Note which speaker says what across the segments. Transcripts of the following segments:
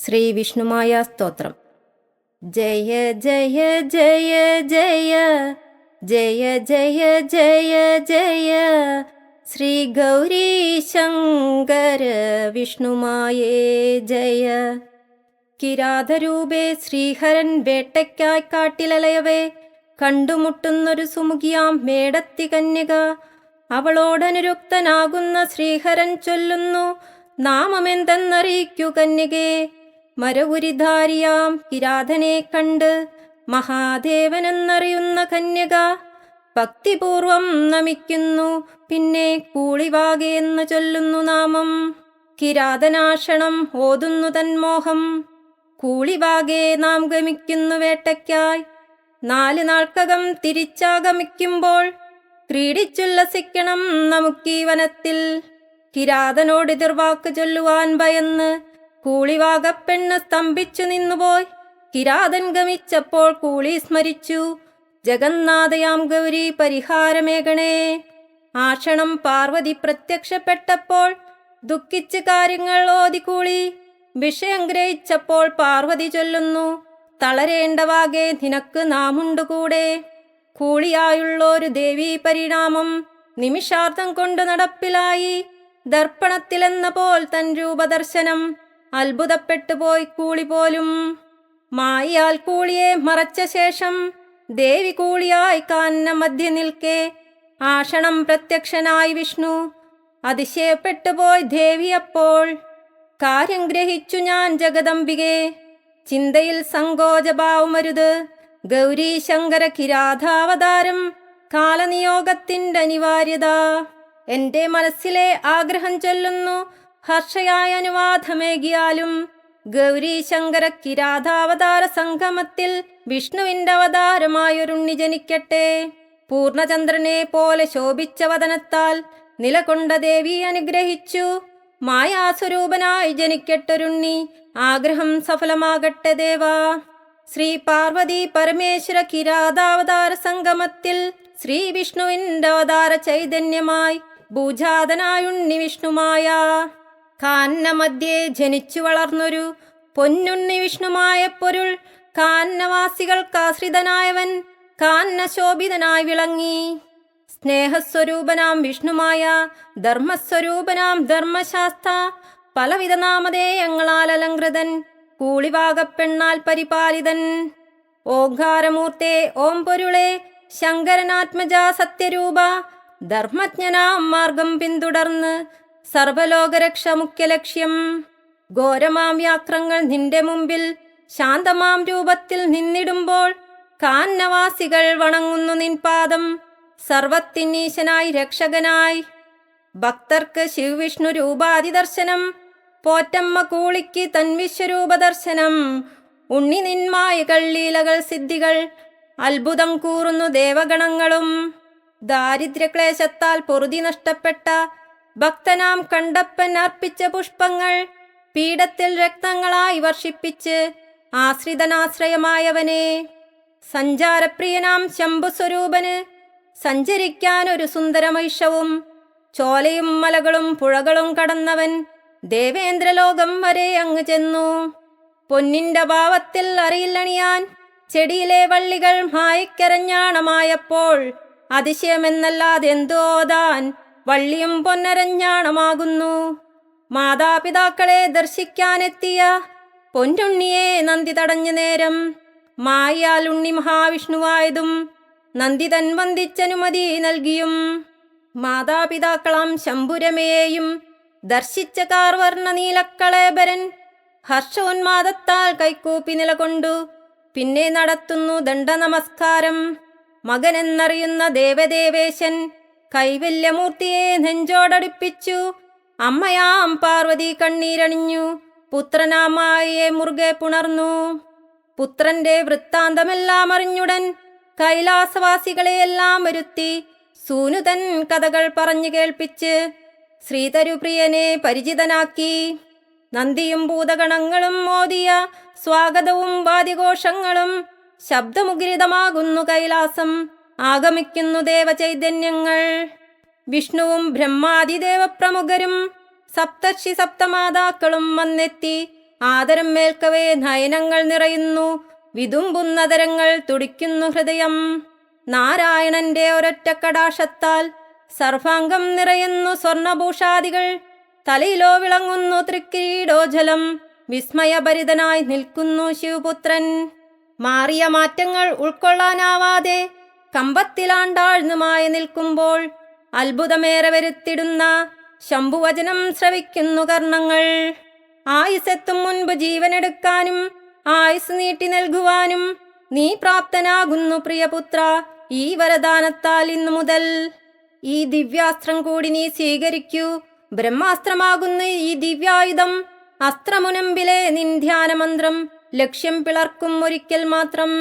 Speaker 1: ശ്രീ വിഷ്ണുമായ സ്തോത്രം. ജയ ജയ ജയ ജയ ജയ ജയ ജയ ജയ ശ്രീ ഗൗരീ ശങ്കര വിഷ്ണുമായേ ജയ. കിരാതരൂപേ ശ്രീഹരൻ വേട്ടയ്ക്കായി കാട്ടിലലയവേ കണ്ടുമുട്ടുന്നൊരു സുമുഖിയാം മേടത്തി കന്യക. അവളോടനുരുക്തനാകുന്ന ശ്രീഹരൻ ചൊല്ലുന്നു, നാമമെന്തെന്നറിയിക്കു കന്യകേ. മരവുരിധാരിയാം കിരാതനെ കണ്ട് മഹാദേവനെന്നറിയുന്ന കന്യക ഭക്തിപൂർവം നമിക്കുന്നു, പിന്നെ കൂളിവാകയെന്ന് ചൊല്ലുന്നു നാമം. കിരാതനാശണം ഓതുന്നു തന്മോഹം, കൂളിവാകെ നാം ഗമിക്കുന്നു വേട്ടയ്ക്കായി. 4 നാൾക്കകം തിരിച്ചാഗമിക്കുമ്പോൾ ക്രീഡിച്ചുല്ലസിക്കണം നമുക്കീ വനത്തിൽ. കിരാതനോടെതിർവാക്ക് ചൊല്ലുവാൻ ഭയന്ന് കൂളിവാകപ്പെണ്ണ് സ്തംഭിച്ചു നിന്നുപോയി. കിരാതൻ ഗമിച്ചപ്പോൾ കൂളി സ്മരിച്ചു, ജഗന്നാഥയാം ഗൗരി പരിഹാരമേകണേ. ആഷണം പാർവതി പ്രത്യക്ഷപ്പെട്ടപ്പോൾ ദുഃഖിച്ച് കാര്യങ്ങൾ ഓതി കൂളി. വിഷയം ഗ്രഹിച്ചപ്പോൾ പാർവതി ചൊല്ലുന്നു, തളരേണ്ടവാകെ നിനക്ക് നാമുണ്ടുകൂടെ. കൂളിയായുള്ളൊരു ദേവീ പരിണാമം നിമിഷാർത്ഥം കൊണ്ട് നടപ്പിലായി. ദർപ്പണത്തിലെന്ന പോൽ തൻ രൂപദർശനം അത്ഭുതപ്പെട്ടുപോയി കൂളി പോലും. മായയാൽ കൂളിയെ മറച്ച ശേഷം ദേവി കൂളിയായി കാന്ന മധ്യ നിൽക്കെ ആഷണം പ്രത്യക്ഷനായി വിഷ്ണു. അതിശയപ്പെട്ടുപോയി ദേവി അപ്പോൾ. കാര്യം ഗ്രഹിച്ചു ഞാൻ ജഗദംബികെ, ചിന്തയിൽ സങ്കോചഭാവമരുത്. ഗൗരീ ശങ്കര കിരാതാവതാരം കാലനിയോഗത്തിൻ്റെ അനിവാര്യത. എന്റെ മനസ്സിലെ ആഗ്രഹം ചൊല്ലുന്നു, ഹർഷയായ അനുവാദമേകിയാലും. ഗൗരീ ശങ്കര കിരാതാവതാര സംഗമത്തിൽ വിഷ്ണുവിന്റെ അവതാരമായൊരുണ്ണി ജനിക്കട്ടെ. പൂർണ്ണചന്ദ്രനെ പോലെ ശോഭിച്ച വദനത്താൽ നിലകൊണ്ട ദേവി അനുഗ്രഹിച്ചു. മായാസ്വരൂപനായി ജനിക്കട്ടൊരുണ്ണി, ആഗ്രഹം സഫലമാകട്ടെ ദേവാ. ശ്രീ പാർവതി പരമേശ്വര കിരാതാവതാര സംഗമത്തിൽ ശ്രീ വിഷ്ണുവിന്റെ അവതാര ചൈതന്യമായി ഭൂജാതനായുണ്ണി വിഷ്ണുമായ. കാന്ന മധ്യേ ജനിച്ചു വളർന്നൊരു പൊന്നുണ്ണി വിഷ്ണുമായ പൊരുൾ. കാന്നവാസികൾക്കാശ്രിതനായവൻ കാന്നശോഭിതനായി വിളങ്ങി. സ്നേഹസ്വരൂപനാം വിഷ്ണുമായ, ധർമ്മസ്വരൂപനാം ധർമ്മശാസ്ത്ര, പലവിധ നാമധേയങ്ങളാൽ അലങ്കൃതൻ, കൂളിവാകപ്പെണ്ണാൽ പരിപാലിതൻ. ഓംകാരമൂർത്തേ ഓം പൊരുളെ, ശങ്കരനാത്മജ സത്യരൂപ, ധർമ്മജ്ഞനാം മാർഗം പിന്തുടർന്ന് സർവലോകരക്ഷ മുഖ്യ ലക്ഷ്യം. ഘോരമാം യാത്രങ്ങൾ നിന്റെ മുമ്പിൽ ശാന്തമാം രൂപത്തിൽ നിന്നിടുമ്പോൾ കാന്നവാസികൾ വണങ്ങുന്നു നിൻ പാദം, സർവത്തിനീശനായി രക്ഷകനായി. ഭക്തർക്ക് ശിവവിഷ്ണു രൂപാതി ദർശനം, പോറ്റമ്മ കൂളിക്ക് തൻ വിശ്വരൂപ ദർശനം. ഉണ്ണി നിന്മായകൾ ലീലകൾ സിദ്ധികൾ, അത്ഭുതം കൂറുന്നു ദേവഗണങ്ങളും. ദാരിദ്ര്യക്ലേശത്താൽ പൊറുതി നഷ്ടപ്പെട്ട ഭക്തനാം കണ്ടപ്പൻ അർപ്പിച്ച പുഷ്പങ്ങൾ പീഠത്തിൽ രക്തങ്ങളായി വർഷിപ്പിച്ച് ആശ്രിതനാശ്രയമായവനെ. സഞ്ചാരപ്രിയനാം ശംഭുസ്വരൂപന് സഞ്ചരിക്കാനൊരു സുന്ദരമൈഷവും, ചോലയും മലകളും പുഴകളും കടന്നവൻ ദേവേന്ദ്രലോകം വരെ അങ്ങ് ചെന്നു. പൊന്നിന്റെ ഭാവത്തിൽ അറിയില്ലണിയാൻ ചെടിയിലെ വള്ളികൾ മായക്കരഞ്ഞാണമായപ്പോൾ അതിശയമെന്നല്ലാതെന്തോതാൻ വള്ളിയും പൊന്നരഞ്ഞാണമാകുന്നു. മാതാപിതാക്കളെ ദർശിക്കാനെത്തിയ പൊന്നുണ്ണിയെ നന്ദി തടഞ്ഞ നേരം മായാൽ ഉണ്ണി മഹാവിഷ്ണുവായതും നന്ദി തൻ വന്ദിച്ചനുമതി നൽകിയും. മാതാപിതാക്കളാം ശംഭുരമയെയും ദർശിച്ച കാർവർണ്ണ നീലക്കളേബരൻ ഹർഷോന്മാദത്താൽ കൈക്കൂപ്പി നിലകൊണ്ടു പിന്നെ നടത്തുന്നു ദണ്ഡനമസ്കാരം. മകനെന്നറിയുന്ന ദേവദേവേശൻ കൈവല്യമൂർത്തിയെ നെഞ്ചോടടുപ്പിച്ചു. അമ്മയാം പാർവതി കണ്ണീരണിഞ്ഞു, പുത്രനാമായെ മുറുകെ പുണർന്നു. പുത്രന്റെ വൃത്താന്തമെല്ലാം അറിഞ്ഞുടൻ കൈലാസവാസികളെയെല്ലാം വരുത്തി സൂനുതൻ കഥകൾ പറഞ്ഞു കേൾപ്പിച്ച് ശ്രീതരുപ്രിയനെ പരിചിതനാക്കി. നന്ദിയും ഭൂതഗണങ്ങളും മോദിയ സ്വാഗതവും വാദ്യഘോഷങ്ങളും ശബ്ദമുഖരിതമാകുന്നു കൈലാസം. ആഗമിക്കുന്നു ദേവചൈതന്യങ്ങൾ. വിഷ്ണുവും ബ്രഹ്മാദിദേവ പ്രമുഖരും സപ്തർഷി സപ്തമാതാക്കളും വന്നെത്തി ആദരം മേൽക്കവേ നയനങ്ങൾ നിറയുന്നു, വിതുമ്പുന്നതരങ്ങൾ തുടിക്കുന്നു ഹൃദയം. നാരായണന്റെ ഒരൊറ്റ കടാക്ഷത്താൽ സർവാംഗം നിറയുന്നു സ്വർണഭൂഷാദികൾ. തലയിലോ വിളങ്ങുന്നു തൃക്കിരീടോജ്വലം, വിസ്മയഭരിതനായി നിൽക്കുന്നു ശിവപുത്രൻ. മാറിയ മാറ്റങ്ങൾ ഉൾക്കൊള്ളാനാവാതെ കമ്പത്തിലാണ്ടാഴ്ന്നു മായ നിൽക്കുമ്പോൾ അത്ഭുതമേറെ വരുത്തിടുന്ന ശംഭുവചനം ശ്രവിക്കുന്നു കർണങ്ങൾ. ആയുസ്സെത്തും മുൻപ് ജീവനെടുക്കാനും ആയുസ് നീട്ടി നൽകുവാനും നീ പ്രാപ്തനാകുന്നു പ്രിയപുത്ര. ഈ വരദാനത്താൽ ഇന്നു മുതൽ ഈ ദിവ്യാസ്ത്രം കൂടി നീ സ്വീകരിക്കൂ. ബ്രഹ്മാസ്ത്രമാകുന്ന ഈ ദിവ്യായുധം അസ്ത്രമുനമ്പിലെ നിൻ ധ്യാനമന്ത്രം ലക്ഷ്യം പിളർക്കും ഒരിക്കൽ മാത്രം.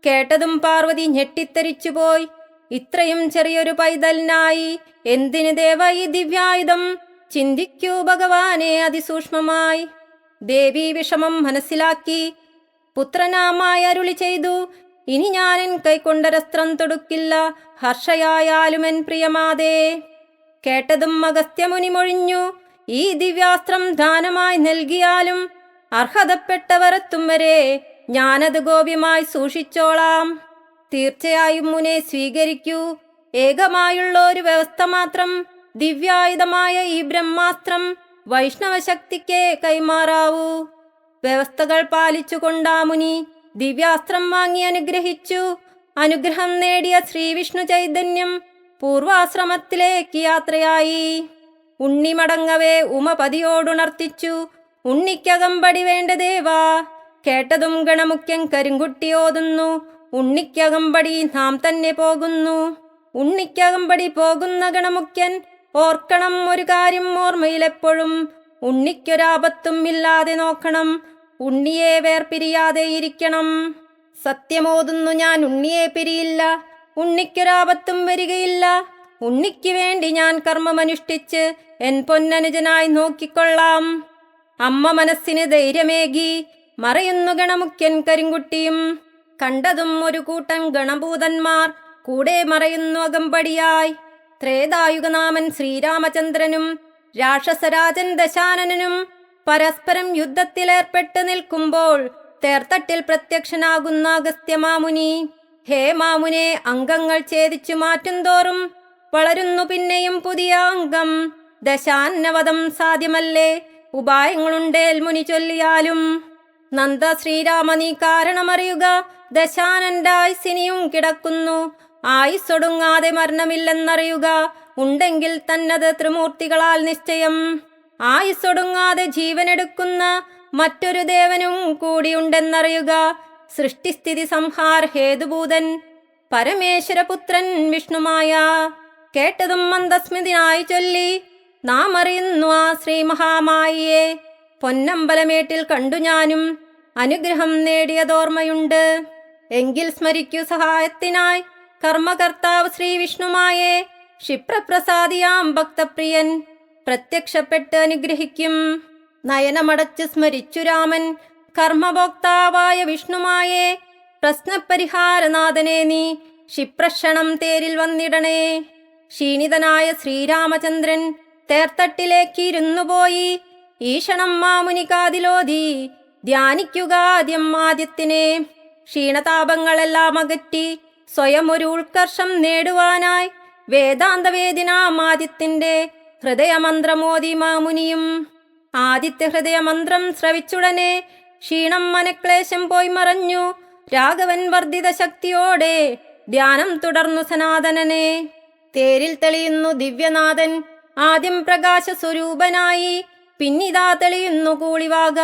Speaker 1: കേട്ടതും പാർവതി ഞെട്ടിത്തരിച്ചുപോയി. ഇത്രയും ചെറിയൊരു പൈതലിനായി എന്തിന് ദേവ ഈ ദിവ്യായുധം? ചിന്തിക്കൂ ഭഗവാനെ അതിസൂക്ഷ്മമായി. ദേവി വിഷമം മനസ്സിലാക്കി പുത്രനാമായി അരുളി ചെയ്തു, ഇനി ഞാനെൻ കൈക്കൊണ്ടൊരസ്ത്രം തൊടുക്കില്ല, ഹർഷയായാലുമെൻ പ്രിയമാതേ. കേട്ടതും അഗസ്ത്യമുനി മൊഴിഞ്ഞു, ഈ ദിവ്യാസ്ത്രം ദാനമായി നൽകിയാലും അർഹതപ്പെട്ടവരെത്തും വരെ ഞാനത് ഗോപ്യമായി സൂക്ഷിച്ചോളാം. തീർച്ചയായും മുനെ സ്വീകരിക്കൂ. ഏകമായുള്ള ഒരു വ്യവസ്ഥ മാത്രം, ദിവ്യായുധമായ ഈ ബ്രഹ്മാസ്ത്രം വൈഷ്ണവശക്തിക്ക് കൈമാറാവൂ. വ്യവസ്ഥകൾ പാലിച്ചുകൊണ്ടാ മുനി ദിവ്യാസ്ത്രം വാങ്ങി അനുഗ്രഹിച്ചു. അനുഗ്രഹം നേടിയ ശ്രീവിഷ്ണു ചൈതന്യം പൂർവാശ്രമത്തിലേക്ക് യാത്രയായി. ഉണ്ണി മടങ്ങവേ ഉമപതിയോടുണർത്തിച്ചു, ഉണ്ണിക്കകമ്പടി വേണ്ട ദേവാ. കേട്ടതും ഗണമുഖ്യൻ കരിങ്കുട്ടി ഓതുന്നു, ഉണ്ണിക്കകമ്പടി നാം തന്നെ പോകുന്നു. ഉണ്ണിക്കകമ്പടി പോകുന്ന ഗണമുഖ്യൻ ഓർക്കണം ഒരു കാര്യം ഓർമ്മയിലെപ്പോഴും, ഉണ്ണിക്കൊരാപത്തും ഇല്ലാതെ നോക്കണം, ഉണ്ണിയെ വേർപിരിയാതെ ഇരിക്കണം. സത്യമോതുന്നു ഞാൻ, ഉണ്ണിയെ പിരിയില്ല, ഉണ്ണിക്കൊരാപത്തും വരികയില്ല. ഉണ്ണിക്ക് വേണ്ടി ഞാൻ കർമ്മമനുഷ്ഠിച്ച് എൻ പൊന്നനുജനായി നോക്കിക്കൊള്ളാം. അമ്മ മനസ്സിന് ധൈര്യമേകി മറയുന്നു ഗണമുഖ്യൻ കരിങ്കുട്ടിയും. കണ്ടതും ഒരു കൂട്ടം ഗണഭൂതന്മാർ കൂടെ മറയുന്നു അകമ്പടിയായി. ത്രേതായുഗനാമൻ ശ്രീരാമചന്ദ്രനും രാക്ഷസരാജൻ ദശാനനും പരസ്പരം യുദ്ധത്തിലേർപ്പെട്ട് നിൽക്കുമ്പോൾ തേർത്തട്ടിൽ പ്രത്യക്ഷനാകുന്ന അഗസ്ത്യമാമുനി. ഹേ മാമുനെ, അംഗങ്ങൾ ഛേദിച്ചു മാറ്റും തോറും വളരുന്നു പിന്നെയും പുതിയ അംഗം. ദശാന്നവധം സാധ്യമല്ലേ, ഉപായങ്ങളുണ്ടേൽ മുനി ചൊല്ലിയാലും. നന്ദ ശ്രീരാമ നീ കാരണമറിയുക, ദശാനന്റെ ആയുസിനിയും കിടക്കുന്നു. ആയുസ്സൊടുങ്ങാതെ മരണമില്ലെന്നറിയുക, ഉണ്ടെങ്കിൽ തന്നത് ത്രിമൂർത്തികളാൽ നിശ്ചയം. ആയുസ്സൊടുങ്ങാതെ ജീവനെടുക്കുന്ന മറ്റൊരു ദേവനും കൂടിയുണ്ടെന്നറിയുക. സൃഷ്ടിസ്ഥിതി സംഹാര ഹേതുഭൂതൻ പരമേശ്വരപുത്രൻ വിഷ്ണുമായ. കേട്ടതും മന്ദസ്മിതിനായി ചൊല്ലി, നാം അറിയുന്നു ആ ശ്രീ മഹാമായിയെ. പൊന്നമ്പലമേട്ടിൽ കണ്ടു ഞാനും അനുഗ്രഹം നേടിയതോർമ്മയുണ്ട്. എങ്കിൽ സ്മരിക്കൂ സഹായത്തിനായി കർമ്മകർത്താവ് ശ്രീ വിഷ്ണുമായെ. ക്ഷിപ്രപ്രസാദിയാം ഭക്തപ്രിയൻ പ്രത്യക്ഷപ്പെട്ട് അനുഗ്രഹിക്കും. നയനമടച്ച് സ്മരിച്ചു രാമൻ കർമ്മഭോക്താവായ വിഷ്ണുമായെ. പ്രശ്നപരിഹാരനാഥനെ നീ ക്ഷിപ്രക്ഷണം തേരിൽ വന്നിടണേ. ക്ഷീണിതനായ ശ്രീരാമചന്ദ്രൻ തേർത്തട്ടിലേക്ക് ഇരുന്നുപോയി. ഈഷണം മാമുനി കാതിലോതി ധ്യാനിക്കുക ആദ്യം ആദ്യത്തിനെ. ക്ഷീണതാപങ്ങളെല്ലാം അകറ്റി സ്വയം ഒരു ഉത്കർഷം നേടുവാനായി വേദാന്തവേദിനാം ആദിത്യന്റെ ഹൃദയമന്ത്രമോദി മാമുനിയും. ആദിത്യ ഹൃദയമന്ത്രം ശ്രവിച്ചുടനെ ക്ഷീണം മനക്ലേശം പോയി മറഞ്ഞു. രാഘവൻ വർദ്ധിത ശക്തിയോടെ ധ്യാനം തുടർന്നു സനാതനനെ. തേരിൽ തെളിയുന്നു ദിവ്യനാഥൻ ആദ്യം പ്രകാശ സ്വരൂപനായി. പിന്നിതാ തെളിയുന്നു കൂളിവാക,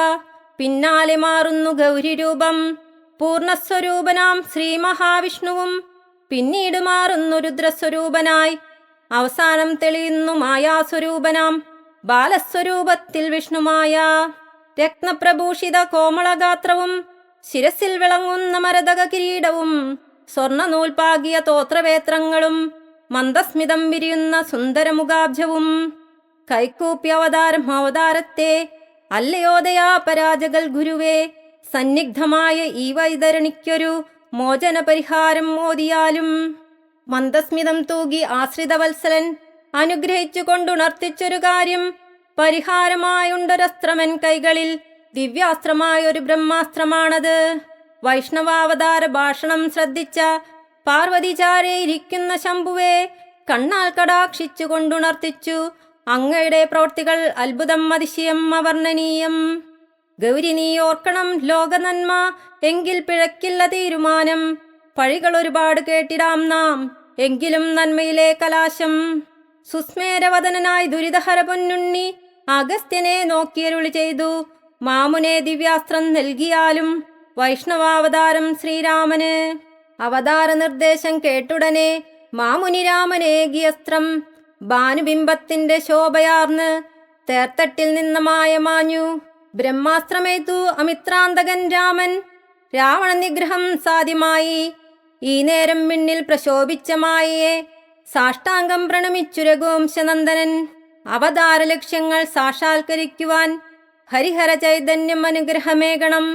Speaker 1: പിന്നാലെ മാറുന്നു ഗൗരിരൂപം. പൂർണ്ണസ്വരൂപനാം ശ്രീ മഹാവിഷ്ണുവും പിന്നീട് മാറുന്നു രുദ്രസ്വരൂപനായി. അവസാനം തെളിയുന്നു മായാസ്വരൂപനാം ബാലസ്വരൂപത്തിൽ വിഷ്ണുമായ. രത്നപ്രഭൂഷിത കോമളഗാത്രവും ശിരസിൽ വിളങ്ങുന്ന മരതക കിരീടവും സ്വർണ്ണനൂൽപാകിയ തോത്രവേത്രങ്ങളും മന്ദസ്മിതം വിരിയുന്ന സുന്ദരമുഖാബ്ജവും. കൈക്കൂപ്പി അവതാരത്തെ അല്ലയോ ദയാപരാജകൾ ഗുരുവേ. സന്നിഗ്ധമായ ഈ വൈതരണിക്കൊരു മോചന പരിഹാരം മോദിയാലും. മന്ദസ്മിതം തൂകി ആശ്രിതവത്സലൻ അനുഗ്രഹിച്ചു കൊണ്ടുണർത്തിച്ചൊരു കാര്യം. പരിഹാരമായുണ്ടൊരസ്ത്രമൻ കൈകളിൽ ദിവ്യാസ്ത്രമായൊരു ബ്രഹ്മാസ്ത്രമാണത്. വൈഷ്ണവാവതാര ഭാഷണം ശ്രദ്ധിച്ച പാർവതിചാരെ ഇരിക്കുന്ന ശംഭുവെ കണ്ണാൽ കടാക്ഷിച്ചു കൊണ്ടുണർത്തിച്ചു. അങ്ങയുടെ പ്രവൃത്തികൾ അത്ഭുതം, അതിശയം, അവർണ്ണനീയം. ഗൗരി, നീ ഓർക്കണം ലോകനന്മ, എങ്കിൽ പിഴക്കില്ല തീരുമാനം. പഴികൾ ഒരുപാട് കേട്ടിടാം നാം, എങ്കിലും നന്മയിലെ കലാശം. സുസ്മേരവദനായി ദുരിതഹര പൊന്നുണ്ണി അഗസ്ത്യനെ നോക്കിയരുളി ചെയ്തു. മാമുനെ ദിവ്യാസ്ത്രം നൽകിയാലും വൈഷ്ണവാവതാരം ശ്രീരാമന്. അവതാര നിർദ്ദേശം കേട്ടുടനെ മാമുനി രാമനേകിയസ്ത്രം ഭാനുബിംബത്തിന്റെ ശോഭയാർന്ന് തേർത്തട്ടിൽ നിന്ന മായ മാഞ്ഞു. ബ്രഹ്മാസ്ത്രമേതു അമിത്രാന്തകൻ രാമൻ, രാവണ നിഗ്രഹം സാധ്യമായി. ഈ നേരം മിന്നിൽ പ്രശോഭിച്ച മായയെ സാഷ്ടാംഗം പ്രണമിച്ചു രഘുവംശനന്ദനൻ. അവതാര ലക്ഷ്യങ്ങൾ സാക്ഷാത്കരിക്കുവാൻ ഹരിഹര ചൈതന്യം അനുഗ്രഹമേകണം.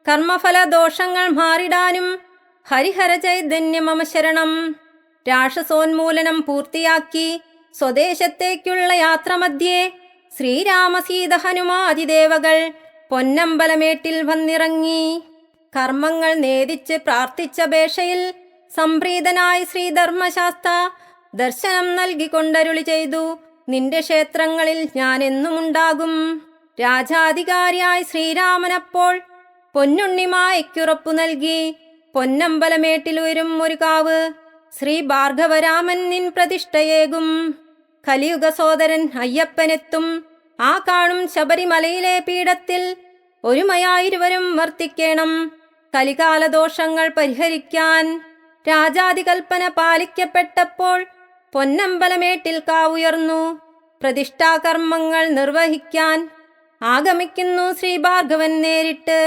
Speaker 1: കർമ്മഫല ദോഷങ്ങൾ മാറിടാനും ഹരിഹര ചൈതന്യം മമ ശരണം. രാക്ഷസോന്മൂലനം പൂർത്തിയാക്കി സ്വദേശത്തേക്കുള്ള യാത്രമധ്യേ ശ്രീരാമസീത ഹനുമാതിദേവകൾ പൊന്നമ്പലമേട്ടിൽ വന്നിറങ്ങി. കർമ്മങ്ങൾ നേദിച്ച് പ്രാർത്ഥിച്ചപേക്ഷയിൽ സംപ്രീതനായി ശ്രീധർമ്മശാസ്ത്ര ദർശനം നൽകിക്കൊണ്ടരുളി ചെയ്തു. നിന്റെ ക്ഷേത്രങ്ങളിൽ ഞാൻ എന്നുമുണ്ടാകും. രാജാധികാരിയായി ശ്രീരാമനപ്പോൾ പൊന്നുണ്ണിമായ്ക്കുറപ്പു നൽകി. പൊന്നമ്പലമേട്ടിലുയരും ഒരു കാവ് ശ്രീ ഭാർഗവരാമൻ നിൻ പ്രതിഷ്ഠയേകും. കലിയുഗ സോദരൻ അയ്യപ്പനെത്തും ആ കാണും ശബരിമലയിലെ പീഠത്തിൽ. ഒരുമയായിരുവരും വർത്തിക്കണം കലികാലദോഷങ്ങൾ പരിഹരിക്കാൻ. രാജാതികൽപ്പന പാലിക്കപ്പെട്ടപ്പോൾ പൊന്നമ്പലമേട്ടിൽ കാവുയർന്നു. പ്രതിഷ്ഠാകർമ്മങ്ങൾ നിർവഹിക്കാൻ ആഗമിക്കുന്നു ശ്രീ ഭാർഗവൻ നേരിട്ട്.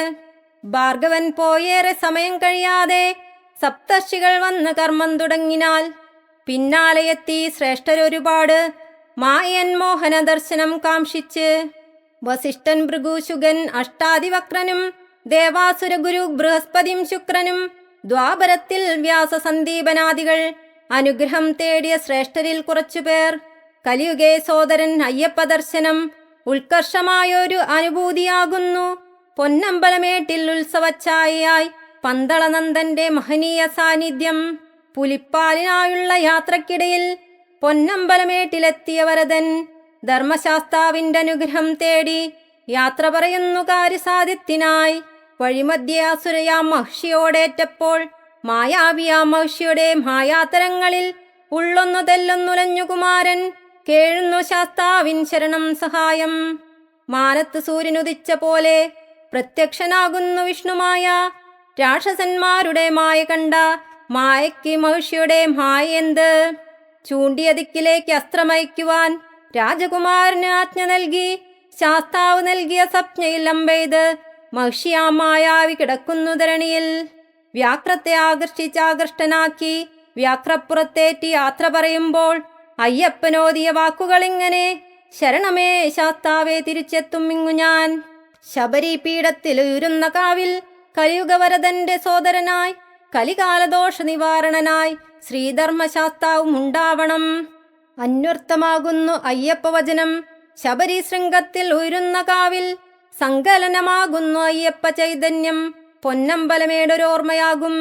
Speaker 1: ഭാർഗവൻ പോയേറെ സമയം കഴിയാതെ സപ്തർഷികൾ വന്ന് കർമ്മം തുടങ്ങിനാൽ പിന്നാലെയെത്തി ശ്രേഷ്ഠരൊരുപാട് മായൻ മോഹന ദർശനം കാംക്ഷിച്ച്. വസിഷ്ഠൻ, ഭൃഗുശുഗൻ, അഷ്ടാദിവക്രനും ദേവാസുര ഗുരു ബൃഹസ്പതിയും ശുക്രനും ദ്വാപരത്തിൽ വ്യാസസന്ദീപനാദികൾ അനുഗ്രഹം തേടിയ ശ്രേഷ്ഠരിൽ കുറച്ചുപേർ. കലിയുഗേ സോദരൻ അയ്യപ്പ ദർശനം ഉത്കർഷമായൊരു അനുഭൂതിയാകുന്നു. പൊന്നമ്പലമേട്ടിൽ ഉത്സവച്ചായയായി പന്തളനന്ദന്റെ മഹനീയ സാന്നിധ്യം. പുലിപ്പാലിനായുള്ള യാത്രക്കിടയിൽ പൊന്നമ്പലമേട്ടിലെത്തിയ വരദൻ ധർമ്മശാസ്താവിന്റെ അനുഗ്രഹം തേടി യാത്ര പറയുന്നു കാര്യസാധ്യത്തിനായി. വഴിമധ്യേ അസുരയാം മഹിഷിയോടേറ്റപ്പോൾ മായാവിയാം മഹിഷിയുടെ മായാതരങ്ങളിൽ ഉള്ളൊന്നു തെല്ലൊന്നുലഞ്ഞു കുമാരൻ. കേഴുന്നു ശാസ്താവിൻ ശരണം സഹായം. മാനത്ത് സൂര്യനുദിച്ച പോലെ പ്രത്യക്ഷനാകുന്നു വിഷ്ണുമായ. രാക്ഷസന്മാരുടെ മായ കണ്ട മായയ്ക്ക് മഹിഷിയുടെ മായ എന്ത്? ചൂണ്ടിയ ദിക്കിലേക്ക് അസ്ത്രമയക്കുവാൻ രാജകുമാരന് ആജ്ഞ നൽകി. ശാസ്താവ് നൽകിയ സ്വപ്നയിൽ അമ്പെയ്ത് മഹിഷിയാ മായാവി കിടക്കുന്നു ധരണിയിൽ. വ്യാക്രത്തെ ആകർഷിച്ചാകൃഷ്ടനാക്കി വ്യാക്രപ്പുറത്തേറ്റി യാത്ര പറയുമ്പോൾ അയ്യപ്പനോദിയ വാക്കുകളിങ്ങനെ: ശരണമേ ശാസ്താവേ, തിരിച്ചെത്തും ഇങ്ങു ഞാൻ. ശബരി പീഠത്തിൽ ഉയരുന്ന കാവിൽ കലിയുഗവരദന്റെ സോദരനായി കലികാലദോഷ നിവാരണനായി ശ്രീധർമ്മശാസ്താവും ഉണ്ടാവണം. അന്വർത്ഥമാകുന്നു അയ്യപ്പവചനം. ശബരി ശൃംഗത്തിൽ ഉയരുന്ന കാവിൽ സങ്കലനമാകുന്നു അയ്യപ്പ ചൈതന്യം. പൊന്നമ്പലമേടൊരോർമ്മയാകും.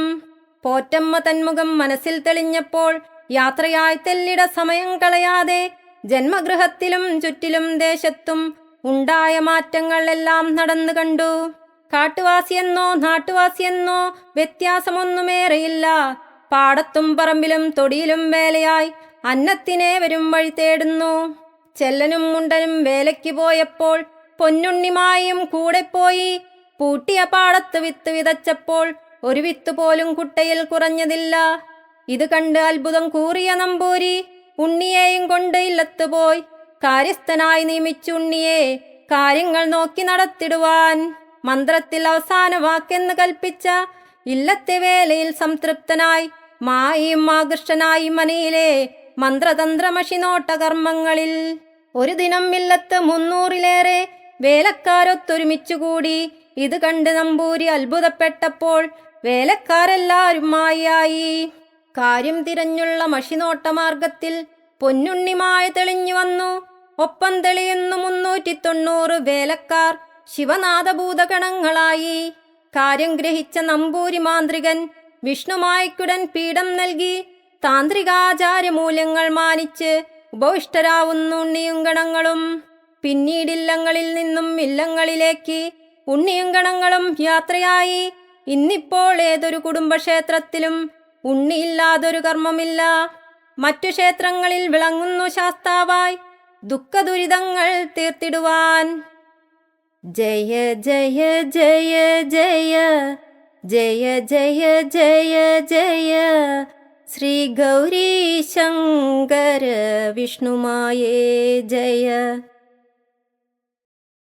Speaker 1: പോറ്റമ്മ തന്മുഖം മനസ്സിൽ തെളിഞ്ഞപ്പോൾ യാത്രയായി തെല്ലിട സമയം കളയാതെ ജന്മഗൃഹത്തിലും ചുറ്റിലും ദേശത്തും ഉണ്ടായ മാറ്റങ്ങൾ എല്ലാം നടന്നു കണ്ടു. കാട്ടുവാസിയെന്നോ നാട്ടുവാസിയെന്നോ വ്യത്യാസമൊന്നുമേറെയില്ല. പാടത്തും പറമ്പിലും തൊടിയിലും വേലയായി അന്നത്തിനേവരും വഴി തേടുന്നു. ചെല്ലനും മുണ്ടനും വേലയ്ക്ക് പോയപ്പോൾ പൊന്നുണ്ണിമായും കൂടെ പോയി. പൂട്ടിയ പാടത്ത് വിത്ത് വിതച്ചപ്പോൾ ഒരു വിത്ത് പോലും കുട്ടയിൽ കുറഞ്ഞതില്ല. ഇത് കണ്ട് അത്ഭുതം കൂറിയ നമ്പൂരി ഉണ്ണിയെയും കൊണ്ട് ഇല്ലത്തുപോയി കാര്യസ്ഥനായി നിയമിച്ചു ഉണ്ണിയെ കാര്യങ്ങൾ നോക്കി നടത്തിടുവാൻ. മന്ത്രത്തിൽ അവസാന വാക്കെന്ന് കൽപ്പിച്ച ഇല്ലത്തെ വേലയിൽ സംതൃപ്തനായി മായും ആകൃഷ്ടനായി മനയിലെ മന്ത്രതന്ത്രമഷിനോട്ട കർമ്മങ്ങളിൽ. ഒരു ദിനം ഇല്ലത്ത് 300-ലേറെ വേലക്കാരൊത്തൊരുമിച്ചുകൂടി. ഇത് കണ്ട് നമ്പൂരി അത്ഭുതപ്പെട്ടപ്പോൾ വേലക്കാരെല്ലാവരും മായായി. കാര്യം തിരഞ്ഞുള്ള മഷിനോട്ടമാർഗത്തിൽ പൊന്നുണ്ണിമായ തെളിഞ്ഞു വന്നു. ഒപ്പം തെളിയുന്നു 390 വേലക്കാർ. ശിവനാഥഭൂതഗണങ്ങളായി. കാര്യം ഗ്രഹിച്ച നമ്പൂരി മാന്ത്രികൻ വിഷ്ണുമായ്ക്കുടൻ പീഠം നൽകി താന്ത്രികാചാര്യമൂല്യങ്ങൾ മാനിച്ച് ഉപവിഷ്ടരാവുന്നു ഉണ്ണിയും ഗണങ്ങളും. പിന്നീടില്ലങ്ങളിൽ നിന്നും ഇല്ലങ്ങളിലേക്ക് ഉണ്ണിയും ഗണങ്ങളും യാത്രയായി. ഇന്നിപ്പോൾ ഏതൊരു കുടുംബക്ഷേത്രത്തിലും ഉണ്ണിയില്ലാതൊരു കർമ്മമില്ല. മറ്റു ക്ഷേത്രങ്ങളിൽ വിളങ്ങുന്നു ശാസ്താവായി ദുഃഖദുരിതങ്ങൾ തീർത്തിടുവാൻ. ജയ ജയ ജയ ജയ ജയ ജയ ജയ ജയ ശ്രീ ഗൗരീ ശങ്കര വിഷ്ണുമായേ ജയ.